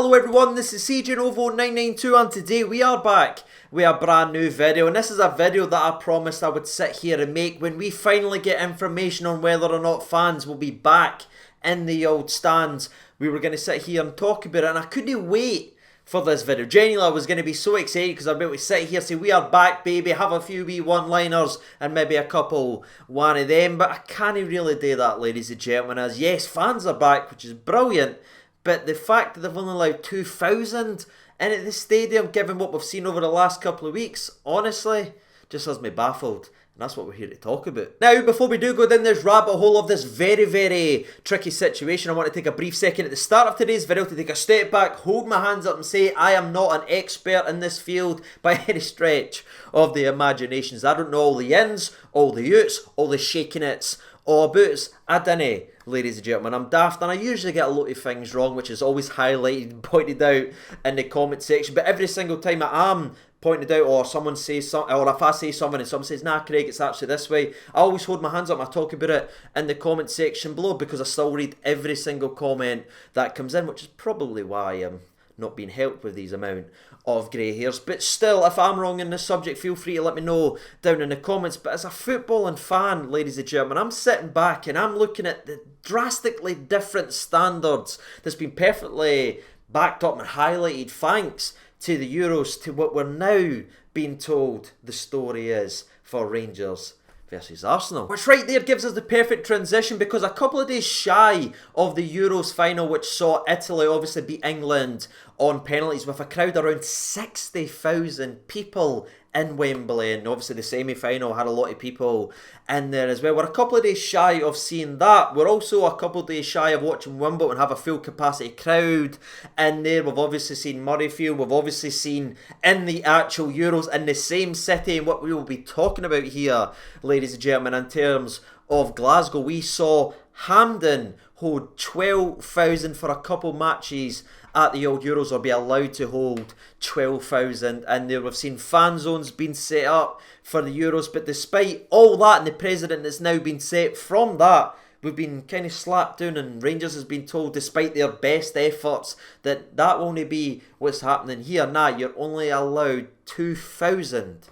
Hello everyone, this is CJNovo992 and today we are back with a brand new video, and this is a video that I promised I would sit here and make when we finally get information on whether or not fans will be back in the old stands. We were going to sit here and talk about it, and I couldn't wait for this video. Genuinely, I was going to be so excited because I'm able to sit here, say we are back baby, have a few wee one-liners and maybe a couple one of them, but I can't really do that, ladies and gentlemen, as yes, fans are back, which is brilliant. But the fact that they've only allowed 2,000 in at the stadium, given what we've seen over the last couple of weeks, honestly, just has me baffled. And that's what we're here to talk about. Now, before we do go down this rabbit hole of this very, very tricky situation, I want to take a brief second at the start of today's video to take a step back, hold my hands up and say I am not an expert in this field by any stretch of the imaginations. I don't know all the ins, all the outs, all the shaking its, all boots. I dunno, ladies and gentlemen. I'm daft and I usually get a lot of things wrong, which is always highlighted and pointed out in the comment section. But every single time I am pointed out, or someone says something, or if I say something and someone says, nah Craig, it's actually this way, I always hold my hands up and I talk about it in the comment section below, because I still read every single comment that comes in, which is probably why I'm not being helped with these amount of grey hairs. But still, if I'm wrong in this subject, feel free to let me know down in the comments. But as a footballing fan, ladies and gentlemen, I'm sitting back and I'm looking at the drastically different standards that's been perfectly backed up and highlighted thanks to the Euros, to what we're now being told the story is for Rangers versus Arsenal. Which right there gives us the perfect transition, because a couple of days shy of the Euros final, which saw Italy obviously beat England on penalties with a crowd around 60,000 people in Wembley, and obviously the semi-final had a lot of people in there as well. We're a couple of days shy of seeing that. We're also a couple of days shy of watching Wimbledon have a full capacity crowd in there. We've obviously seen Murrayfield, we've obviously seen in the actual Euros in the same city, and what we will be talking about here, ladies and gentlemen, in terms of Glasgow, we saw Hampden hold 12,000 for a couple matches at the old Euros, or be allowed to hold 12,000 in there. We've seen fan zones being set up for the Euros, but despite all that and the precedent that's now been set from that, we've been kind of slapped down, and Rangers has been told, despite their best efforts, that that won't be what's happening here. Nah, you're only allowed 2,000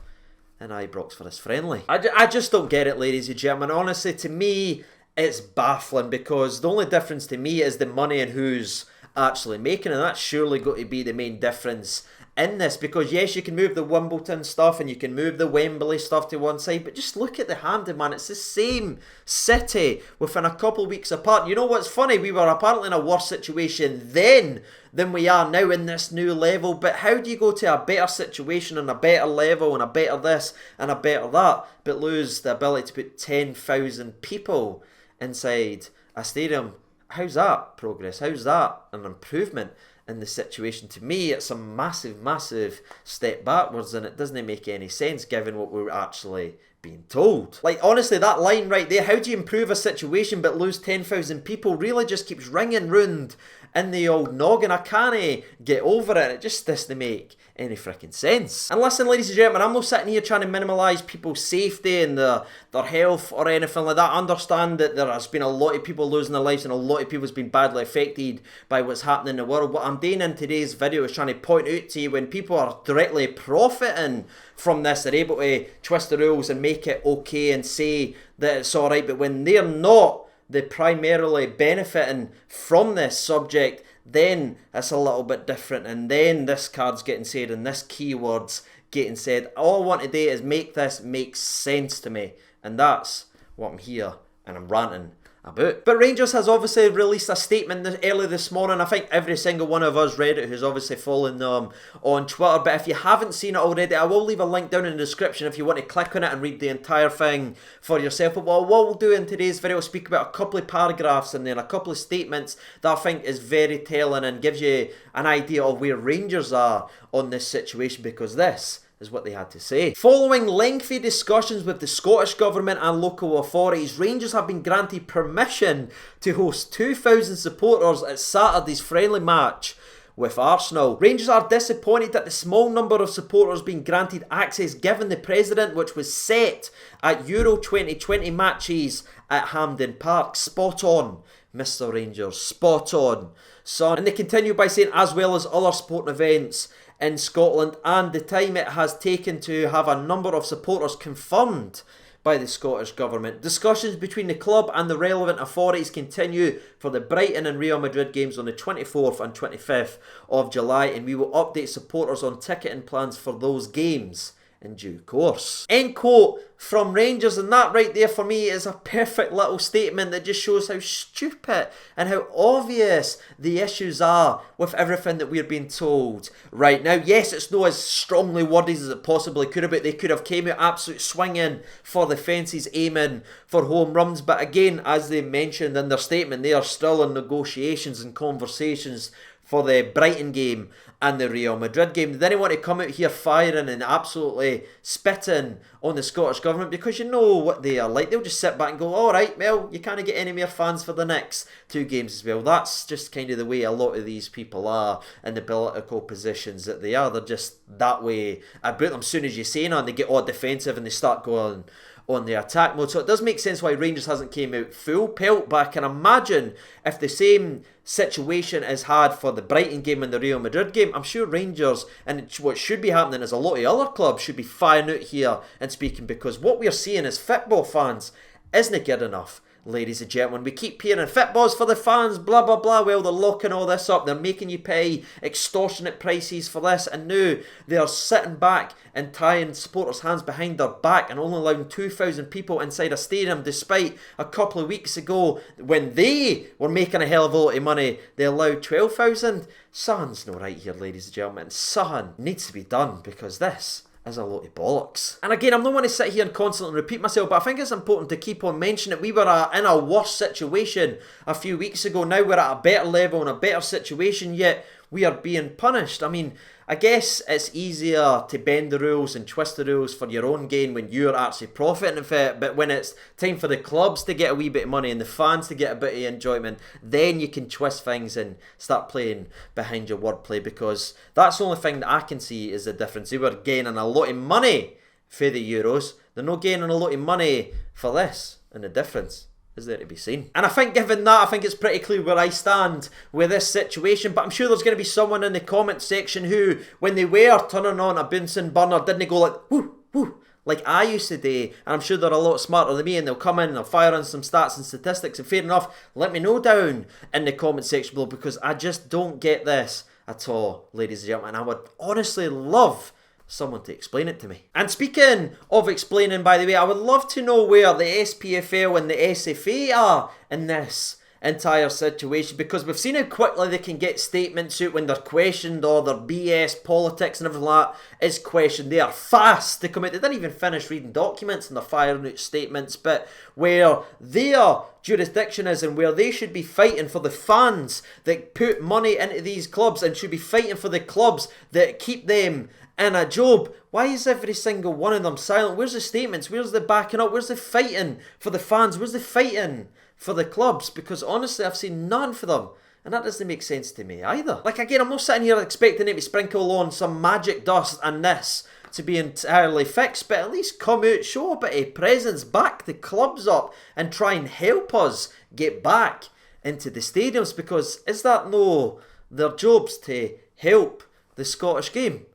in Ibrox for this friendly. I just don't get it, ladies and gentlemen. Honestly, to me, it's baffling, because the only difference to me is the money and who's actually making it, and that's surely got to be the main difference in this. Because yes, you can move the Wimbledon stuff and you can move the Wembley stuff to one side, but just look at the Hampden, man. It's the same city within a couple of weeks apart. You know what's funny? We were apparently in a worse situation then than we are now in this new level, but how do you go to a better situation and a better level and a better this and a better that, but lose the ability to put 10,000 people inside a stadium? How's that progress? How's that an improvement in the situation? To me, it's a massive, massive step backwards, and it doesn't make any sense given what we're actually being told. Like, honestly, that line right there, how do you improve a situation but lose 10,000 people, really just keeps ringing round in the old noggin. I can't get over it. It just doesn't make any freaking sense. And listen, ladies and gentlemen, I'm not sitting here trying to minimalise people's safety and their health or anything like that. I understand that there has been a lot of people losing their lives and a lot of people's been badly affected by what's happening in the world. What I'm doing in today's video is trying to point out to you, when people are directly profiting from this, they're able to twist the rules and make it okay and say that it's alright, but when they're not, they're primarily benefiting from this subject, then it's a little bit different, and then this card's getting said and this keyword's getting said. All I want to do is make this make sense to me, and that's what I'm here and I'm ranting about. But Rangers has obviously released a statement early this morning. I think every single one of us read it who's obviously following them on Twitter, but if you haven't seen it already, I will leave a link down in the description if you want to click on it and read the entire thing for yourself. But what we'll do in today's video is speak about a couple of paragraphs and then a couple of statements that I think is very telling and gives you an idea of where Rangers are on this situation, because this is what they had to say. Following lengthy discussions with the Scottish Government and local authorities, Rangers have been granted permission to host 2,000 supporters at Saturday's friendly match with Arsenal. Rangers are disappointed that the small number of supporters being granted access given the precedent which was set at Euro 2020 matches at Hampden Park. Spot on, Mr. Rangers, spot on. son. And they continue by saying, as well as other sporting events in Scotland, and the time it has taken to have a number of supporters confirmed by the Scottish Government. Discussions between the club and the relevant authorities continue for the Brighton and Real Madrid games on the 24th and 25th of July, and we will update supporters on ticketing plans for those games in due course. End quote from Rangers, and that right there for me is a perfect little statement that just shows how stupid and how obvious the issues are with everything that we're being told right now. Yes, it's not as strongly worded as it possibly could have, but they could have came out absolute swinging for the fences, aiming for home runs. But again, as they mentioned in their statement, they are still in negotiations and conversations for the Brighton game and the Real Madrid game. They didn't want to come out here firing and absolutely spitting on the Scottish Government, because you know what they are like. They'll just sit back and go, alright, well, you can't get any more fans for the next two games as well. That's just kind of the way a lot of these people are in the political positions that they are. They're just that way about them. As soon as you say no, and they get all defensive and they start going on the attack mode. So it does make sense why Rangers hasn't came out full pelt, but I can imagine if the same situation is had for the Brighton game and the Real Madrid game, I'm sure Rangers, and what should be happening is a lot of other clubs should be firing out here and speaking, because what we're seeing as football fans isn't good enough. Ladies and gentlemen, we keep hearing football's for the fans, blah blah blah. Well, they're locking all this up, they're making you pay extortionate prices for this, and now they are sitting back and tying supporters' hands behind their back and only allowing 2,000 people inside a stadium, despite a couple of weeks ago when they were making a hell of a lot of money, they allowed 12,000. Something's not right here, ladies and gentlemen. Something needs to be done, because this is a lot of bollocks. And again, I'm not going to sit here and constantly repeat myself, but I think it's important to keep on mentioning it. We were in a worse situation a few weeks ago. Now we're at a better level and a better situation, yet we are being punished. I mean, I guess it's easier to bend the rules and twist the rules for your own gain when you're actually profiting from it, but when it's time for the clubs to get a wee bit of money and the fans to get a bit of enjoyment, then you can twist things and start playing behind your wordplay, because that's the only thing that I can see is the difference. They were gaining a lot of money for the Euros. They're not gaining a lot of money for this, and the difference is there to be seen. And I think given that, I think it's pretty clear where I stand with this situation, but I'm sure there's going to be someone in the comment section who, when they were turning on a Bunsen burner, didn't go like, whoo, whoo, like I used to do, and I'm sure they're a lot smarter than me, and they'll come in and they'll fire in some stats and statistics, and fair enough, let me know down in the comment section below, because I just don't get this at all, ladies and gentlemen. I would honestly love someone to explain it to me. And speaking of explaining, by the way, I would love to know where the SPFL and the SFA are in this entire situation, because we've seen how quickly they can get statements out when they're questioned, or their BS politics and everything like that is questioned. They are fast to come out. They didn't even finish reading documents and they're firing out statements. But where their jurisdiction is and where they should be fighting for the fans that put money into these clubs and should be fighting for the clubs that keep them in a job, why is every single one of them silent? Where's the statements? Where's the backing up? Where's the fighting for the fans? Where's the fighting for the clubs? Because honestly, I've seen none for them, and that doesn't make sense to me either. Like, again, I'm not sitting here expecting them to sprinkle on some magic dust and this to be entirely fixed, but at least come out, show a bit of presence, back the clubs up, and try and help us get back into the stadiums, because is that no their jobs to help the Scottish game?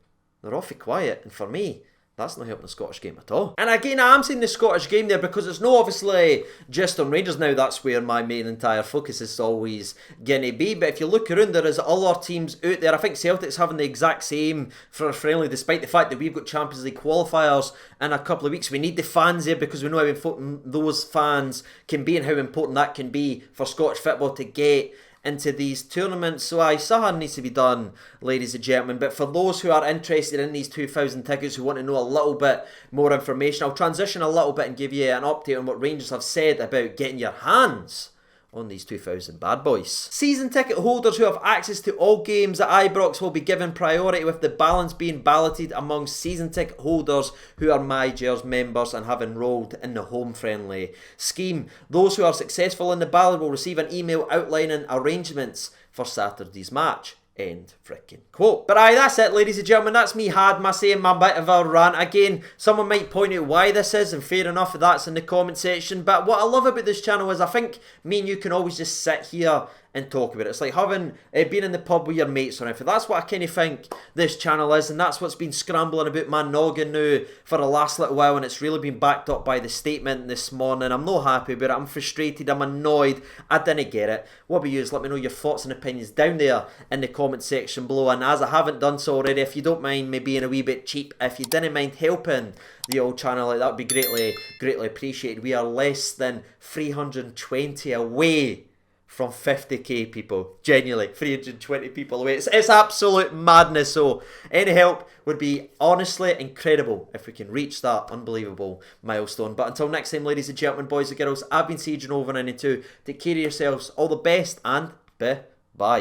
They're awfully quiet, and for me, that's not helping the Scottish game at all. And again, I'm saying the Scottish game there because it's not obviously just on Rangers now. That's where my main entire focus is always going to be. But if you look around, there is other teams out there. I think Celtic's having the exact same for a friendly, despite the fact that we've got Champions League qualifiers in a couple of weeks. We need the fans there because we know how important those fans can be and how important that can be for Scottish football to get into these tournaments. So something needs to be done, ladies and gentlemen. But for those who are interested in these 2,000 tickets, who want to know a little bit more information, I'll transition a little bit and give you an update on what Rangers have said about getting your hands on these 2,000 bad boys. Season ticket holders who have access to all games at Ibrox will be given priority, with the balance being balloted among season ticket holders who are MyGers members and have enrolled in the home friendly scheme. Those who are successful in the ballot will receive an email outlining arrangements for Saturday's match. End freaking quote. But that's it, ladies and gentlemen. That's me had my saying my bit of a rant. Again, someone might point out why this is, and fair enough, that's in the comment section. But what I love about this channel is I think me and you can always just sit here and talk about it. It's like having been in the pub with your mates or anything. That's what I kind of think this channel is, and that's what's been scrambling about my noggin now for the last little while, and it's really been backed up by the statement this morning. I'm not happy about it. I'm frustrated. I'm annoyed. I didn't get it. What about you? Let me know your thoughts and opinions down there in the comment section below. And as I haven't done so already, if you don't mind me being a wee bit cheap, if you didn't mind helping the old channel, that would be greatly appreciated. We are less than 320 away from 50k people. Genuinely, 320 people away. It's absolute madness. So any help would be honestly incredible if we can reach that unbelievable milestone. But until next time, ladies and gentlemen, boys and girls, I've been CJNova92. Take care of yourselves. All the best and bye.